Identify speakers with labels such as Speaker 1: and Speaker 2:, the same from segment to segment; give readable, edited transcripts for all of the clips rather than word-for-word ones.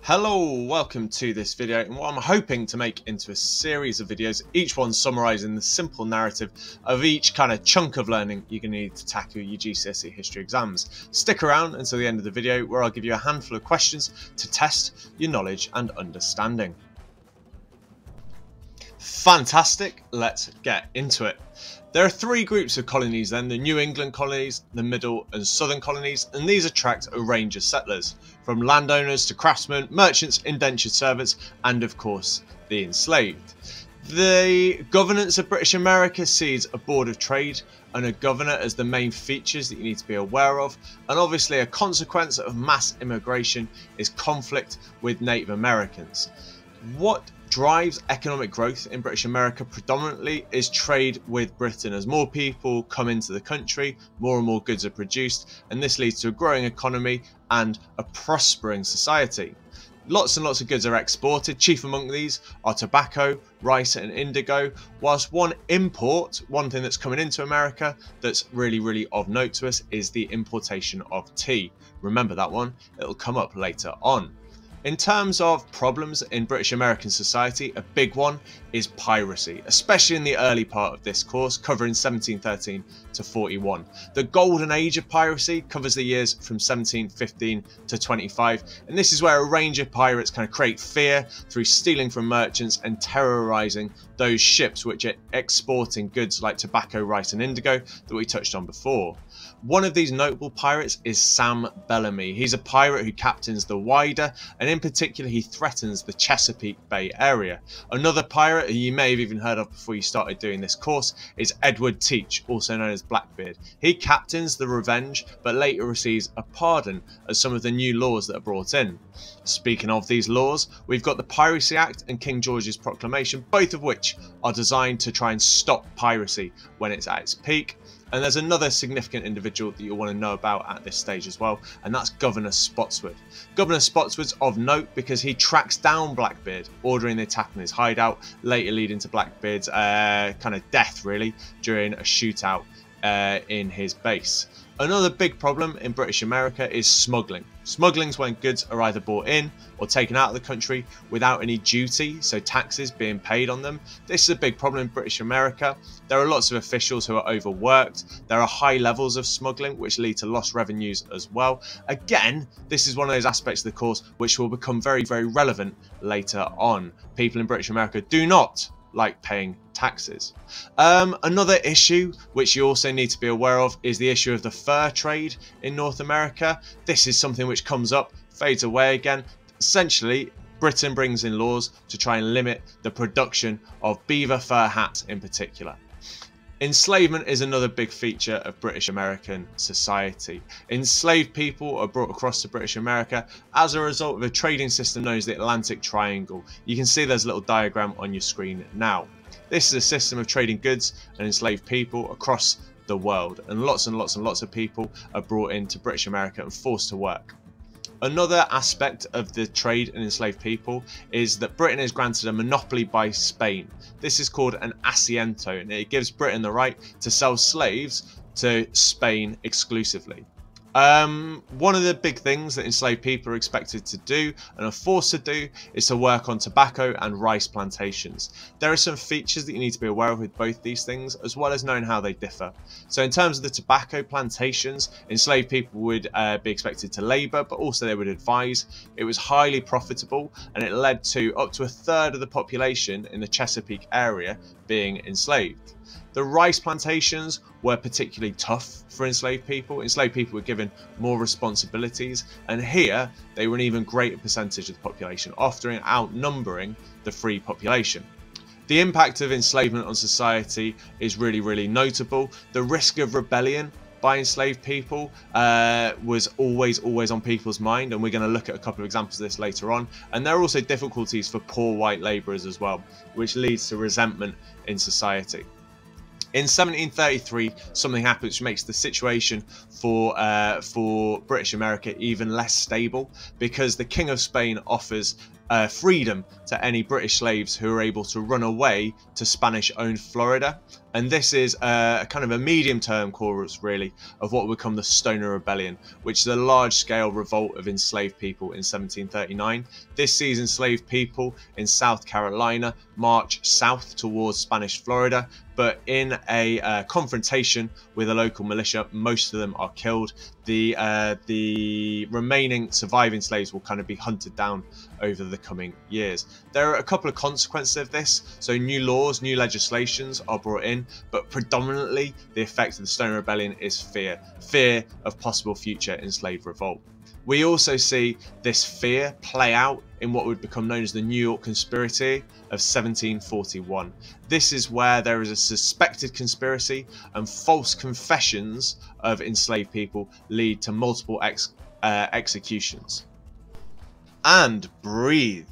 Speaker 1: Hello, welcome to this video and what I'm hoping to make into a series of videos, each one summarising the simple narrative of each kind of chunk of learning you're going to need to tackle your GCSE history exams. Stick around until the end of the video where I'll give you a handful of questions to test your knowledge and understanding. Fantastic, let's get into it. There are three groups of colonies then, the New England colonies, the Middle and Southern colonies, and these attract a range of settlers, from landowners to craftsmen, merchants, indentured servants, and of course the enslaved. The governance of British America sees a board of trade and a governor as the main features that you need to be aware of, and obviously a consequence of mass immigration is conflict with Native Americans. What drives economic growth in British America predominantly is trade with Britain. As more people come into the country, more and more goods are produced, and this leads to a growing economy and a prospering society. Lots and lots of goods are exported. Chief among these are tobacco, rice and indigo, whilst one thing that's coming into America that's really of note to us is the importation of tea. Remember that one, it'll come up later on. In terms of problems in British American society, a big one is piracy, especially in the early part of this course, covering 1713 to 41. The golden age of piracy covers the years from 1715 to 25, and this is where a range of pirates kind of create fear through stealing from merchants and terrorising those ships which are exporting goods like tobacco, rice and indigo that we touched on before. One of these notable pirates is Sam Bellamy. He's a pirate who captains the Wider, and in particular he threatens the Chesapeake Bay area. Another pirate who you may have even heard of before you started doing this course is Edward Teach, also known as Blackbeard. He captains the Revenge but later receives a pardon as some of the new laws that are brought in. Speaking of these laws, we've got the Piracy Act and King George's Proclamation, both of which are designed to try and stop piracy when it's at its peak. And there's another significant individual that you'll want to know about at this stage as well, and that's Governor Spotswood. Governor Spotswood's of note because he tracks down Blackbeard, ordering the attack on his hideout, later leading to Blackbeard's kind of death really during a shootout in his base. Another big problem in British America is smuggling. Smuggling's when goods are either brought in or taken out of the country without any duty, so taxes being paid on them. This is a big problem in British America. There are lots of officials who are overworked. There are high levels of smuggling which lead to lost revenues as well. Again, this is one of those aspects of the course which will become very relevant later on. People in British America do not like paying taxes. Another issue which you also need to be aware of is the issue of the fur trade in North America. This is something which comes up, fades away again. Essentially, Britain brings in laws to try and limit the production of beaver fur hats in particular. Enslavement is another big feature of British American society. Enslaved people are brought across to British America as a result of a trading system known as the Atlantic Triangle. You can see there's a little diagram on your screen now. This is a system of trading goods and enslaved people across the world, and lots of people are brought into British America and forced to work. Another aspect of the trade and enslaved people is that Britain is granted a monopoly by Spain. This is called an asiento, and it gives Britain the right to sell slaves to Spain exclusively. One of the big things that enslaved people are expected to do and are forced to do is to work on tobacco and rice plantations. There are some features that you need to be aware of with both these things, as well as knowing how they differ. So in terms of the tobacco plantations, enslaved people would be expected to labour, but also they would advise. It was highly profitable, and it led to up to a third of the population in the Chesapeake area being enslaved. The rice plantations were particularly tough for enslaved people. Enslaved people were given more responsibilities, and here they were an even greater percentage of the population, often outnumbering the free population. The impact of enslavement on society is really notable. The risk of rebellion by enslaved people was always on people's mind, and we're going to look at a couple of examples of this later on. And there are also difficulties for poor white labourers as well, which leads to resentment in society. In 1733, something happens which makes the situation for British America even less stable, because the King of Spain offers freedom to any British slaves who were able to run away to Spanish-owned Florida. And this is a kind of a medium-term chorus, really, of what would become the Stoner Rebellion, which is a large-scale revolt of enslaved people in 1739. This sees enslaved people in South Carolina march south towards Spanish Florida, but in a confrontation with a local militia, most of them are killed. The remaining surviving slaves will kind of be hunted down over the coming years. There are a couple of consequences of this. So new laws, new legislations are brought in, but predominantly the effect of the Stoner Rebellion is fear of possible future enslaved revolt. We also see this fear play out in what would become known as the New York Conspiracy of 1741. This is where there is a suspected conspiracy and false confessions of enslaved people lead to multiple executions. And breathe.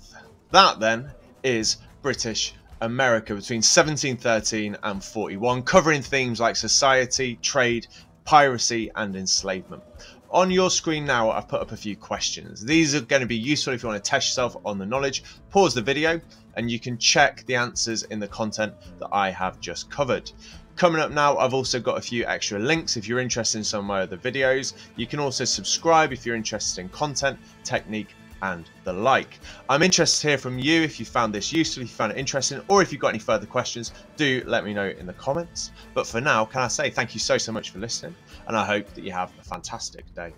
Speaker 1: That then is British America between 1713 and 41, covering themes like society, trade, piracy and enslavement. On your screen now, I've put up a few questions. These are going to be useful if you want to test yourself on the knowledge. Pause the video and you can check the answers in the content that I have just covered. Coming up now, I've also got a few extra links if you're interested in some of my other videos. You can also subscribe if you're interested in content, technique, and the like. I'm interested to hear from you if you found this useful, if you found it interesting, or if you've got any further questions, do let me know in the comments. But for now, can I say thank you so much for listening, and I hope that you have a fantastic day.